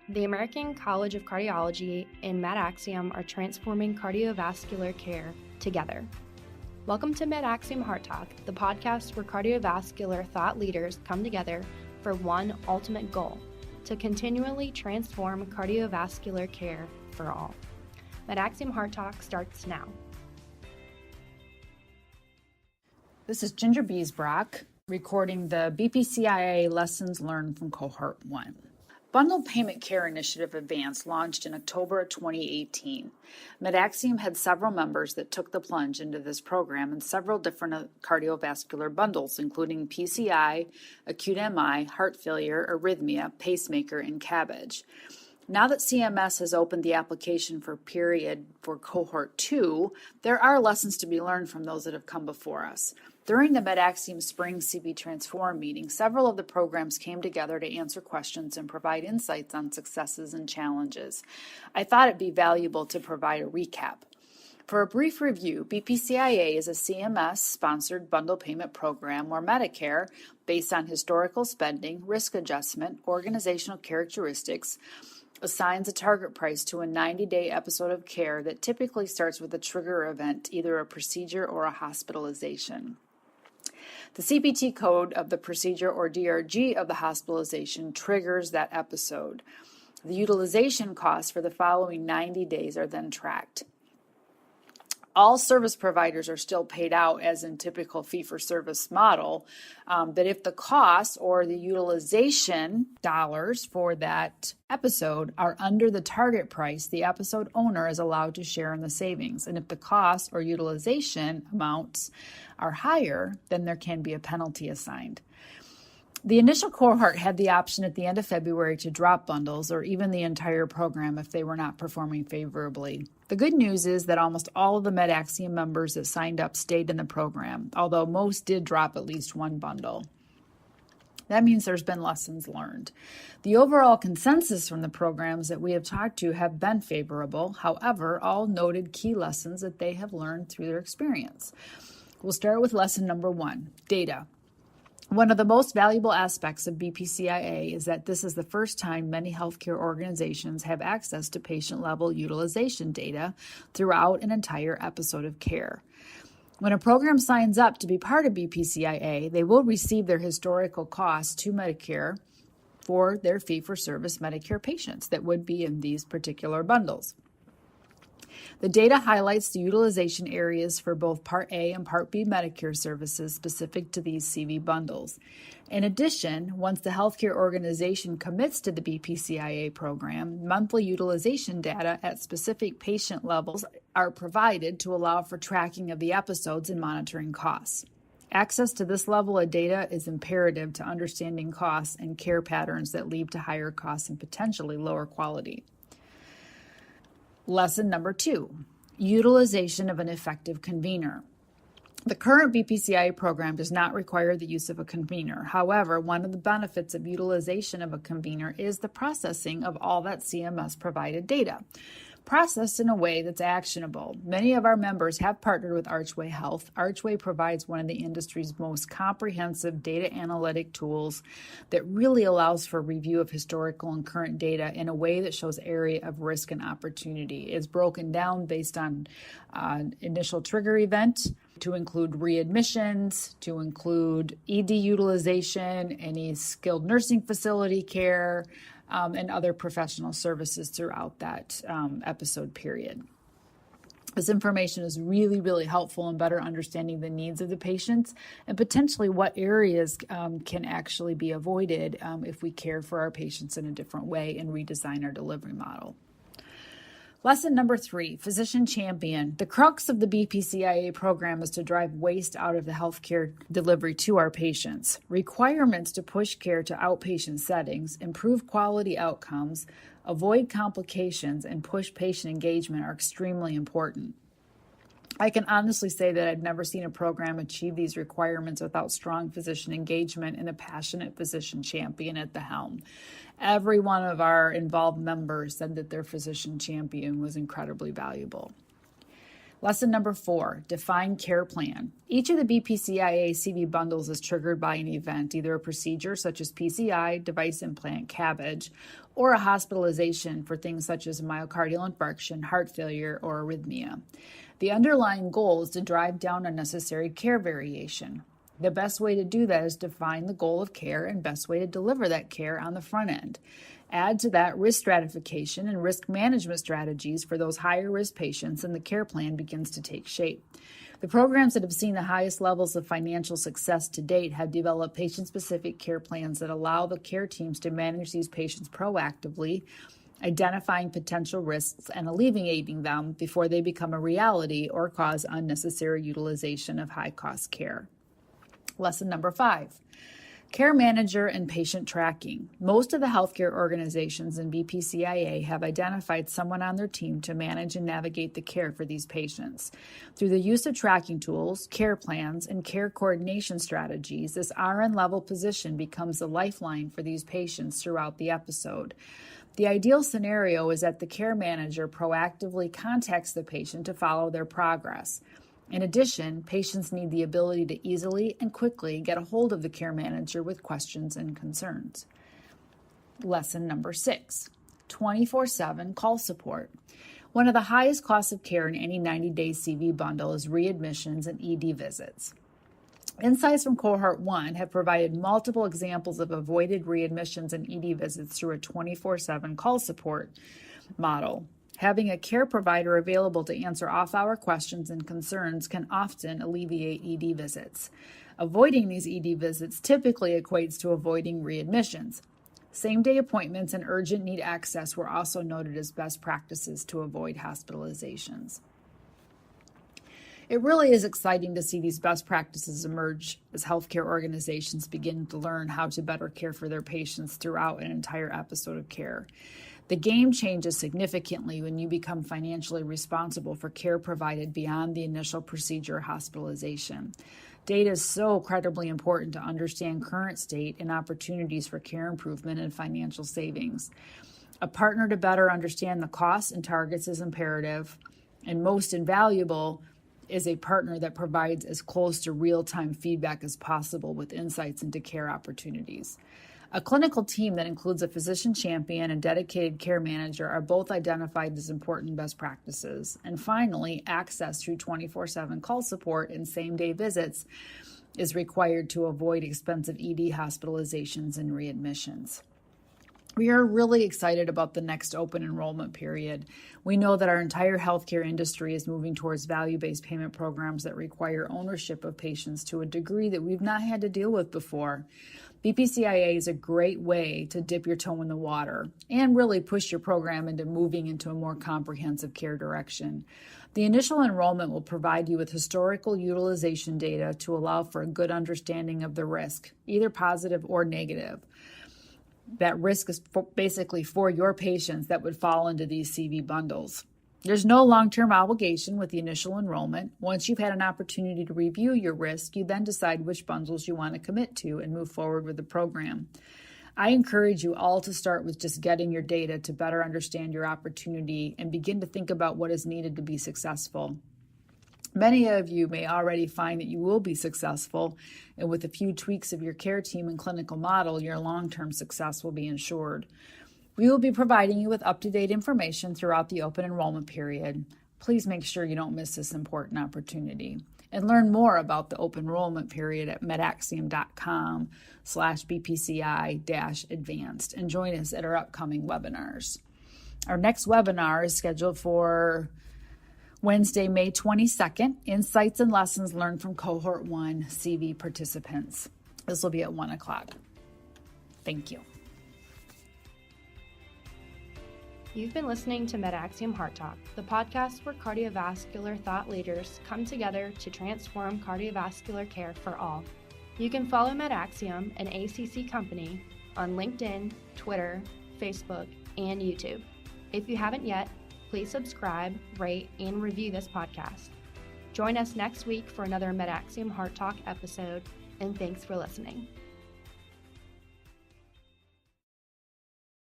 The American College of Cardiology and MedAxiom are transforming cardiovascular care together. Welcome to MedAxiom Heart Talk, the podcast where cardiovascular thought leaders come together for one ultimate goal: to continually transform cardiovascular care for all. MedAxiom Heart Talk starts now. This is Ginger Biesbrock recording the BPCI-A Lessons Learned from Cohort 1. Bundled Payment Care Initiative Advanced launched in October of 2018. MedAxiom had several members that took the plunge into this program in several different cardiovascular bundles, including PCI, acute MI, heart failure, arrhythmia, pacemaker, and CABG. Now that CMS has opened the application for Cohort 2, there are lessons to be learned from those that have come before us. During the MedAxiom Spring CB Transform meeting, several of the programs came together to answer questions and provide insights on successes and challenges. I thought it'd be valuable to provide a recap. For a brief review, BPCI-A is a CMS-sponsored bundle payment program where Medicare, based on historical spending, risk adjustment, organizational characteristics, assigns a target price to a 90-day episode of care that typically starts with a trigger event, either a procedure or a hospitalization. The CPT code of the procedure or DRG of the hospitalization triggers that episode. The utilization costs for the following 90 days are then tracked. All service providers are still paid out as in typical fee-for-service model, but if the cost or the utilization dollars for that episode are under the target price, the episode owner is allowed to share in the savings. And if the cost or utilization amounts are higher, then there can be a penalty assigned. The initial cohort had the option at the end of February to drop bundles or even the entire program if they were not performing favorably. The good news is that almost all of the MedAxiom members that signed up stayed in the program, although most did drop at least one bundle. That means there's been lessons learned. The overall consensus from the programs that we have talked to have been favorable. However, all noted key lessons that they have learned through their experience. We'll start with lesson number 1, data. One of the most valuable aspects of BPCI-A is that this is the first time many healthcare organizations have access to patient-level utilization data throughout an entire episode of care. When a program signs up to be part of BPCI-A, they will receive their historical costs to Medicare for their fee-for-service Medicare patients that would be in these particular bundles. The data highlights the utilization areas for both Part A and Part B Medicare services specific to these CV bundles. In addition, once the healthcare organization commits to the BPCI-A program, monthly utilization data at specific patient levels are provided to allow for tracking of the episodes and monitoring costs. Access to this level of data is imperative to understanding costs and care patterns that lead to higher costs and potentially lower quality. Lesson number 2, utilization of an effective convener. The current BPCI program does not require the use of a convener. However, one of the benefits of utilization of a convener is the processing of all that CMS provided data, processed in a way that's actionable. Many of our members have partnered with Archway Health. Archway provides one of the industry's most comprehensive data analytic tools that really allows for review of historical and current data in a way that shows area of risk and opportunity. It's broken down based on initial trigger event, to include readmissions, to include ED utilization, any skilled nursing facility care, and other professional services throughout that episode period. This information is really, really helpful in better understanding the needs of the patients and potentially what areas can actually be avoided if we care for our patients in a different way and redesign our delivery model. Lesson number 3, physician champion. The crux of the BPCI-A program is to drive waste out of the healthcare delivery to our patients. Requirements to push care to outpatient settings, improve quality outcomes, avoid complications, and push patient engagement are extremely important. I can honestly say that I've never seen a program achieve these requirements without strong physician engagement and a passionate physician champion at the helm. Every one of our involved members said that their physician champion was incredibly valuable. Lesson number 4, define care plan. Each of the BPCI-A CV bundles is triggered by an event, either a procedure such as PCI, device implant, CABG, or a hospitalization for things such as myocardial infarction, heart failure, or arrhythmia. The underlying goal is to drive down unnecessary care variation. The best way to do that is define the goal of care and best way to deliver that care on the front end. Add to that risk stratification and risk management strategies for those higher risk patients, and the care plan begins to take shape. The programs that have seen the highest levels of financial success to date have developed patient-specific care plans that allow the care teams to manage these patients proactively, identifying potential risks and alleviating them before they become a reality or cause unnecessary utilization of high-cost care. Lesson number 5. Care manager and patient tracking. Most of the healthcare organizations in BPCI-A have identified someone on their team to manage and navigate the care for these patients. Through the use of tracking tools, care plans, and care coordination strategies, this RN-level position becomes a lifeline for these patients throughout the episode. The ideal scenario is that the care manager proactively contacts the patient to follow their progress. In addition, patients need the ability to easily and quickly get a hold of the care manager with questions and concerns. Lesson number 6, 24/7 call support. One of the highest costs of care in any 90-day CV bundle is readmissions and ED visits. Insights from Cohort 1 have provided multiple examples of avoided readmissions and ED visits through a 24/7 call support model. Having a care provider available to answer off-hour questions and concerns can often alleviate ED visits. Avoiding these ED visits typically equates to avoiding readmissions. Same-day appointments and urgent need access were also noted as best practices to avoid hospitalizations. It really is exciting to see these best practices emerge as healthcare organizations begin to learn how to better care for their patients throughout an entire episode of care. The game changes significantly when you become financially responsible for care provided beyond the initial procedure or hospitalization. Data is so incredibly important to understand current state and opportunities for care improvement and financial savings. A partner to better understand the costs and targets is imperative, and most invaluable is a partner that provides as close to real-time feedback as possible with insights into care opportunities. A clinical team that includes a physician champion and dedicated care manager are both identified as important best practices. And finally, access through 24/7 call support and same-day visits is required to avoid expensive ED hospitalizations and readmissions. We are really excited about the next open enrollment period. We know that our entire healthcare industry is moving towards value-based payment programs that require ownership of patients to a degree that we've not had to deal with before. BPCI-A is a great way to dip your toe in the water and really push your program into moving into a more comprehensive care direction. The initial enrollment will provide you with historical utilization data to allow for a good understanding of the risk, either positive or negative. That risk is basically for your patients that would fall into these CV bundles. There's no long-term obligation with the initial enrollment. Once you've had an opportunity to review your risk, you then decide which bundles you want to commit to and move forward with the program. I encourage you all to start with just getting your data to better understand your opportunity and begin to think about what is needed to be successful. Many of you may already find that you will be successful, and with a few tweaks of your care team and clinical model, your long-term success will be ensured. We will be providing you with up-to-date information throughout the open enrollment period. Please make sure you don't miss this important opportunity. And learn more about the open enrollment period at medaxiom.com/BPCI-Advanced and join us at our upcoming webinars. Our next webinar is scheduled for Wednesday, May 22nd, Insights and Lessons Learned from Cohort 1 CV Participants. This will be at 1 o'clock. Thank you. You've been listening to MedAxiom Heart Talk, the podcast where cardiovascular thought leaders come together to transform cardiovascular care for all. You can follow MedAxiom, an ACC company, on LinkedIn, Twitter, Facebook, and YouTube. If you haven't yet, please subscribe, rate, and review this podcast. Join us next week for another MedAxiom Heart Talk episode, and thanks for listening.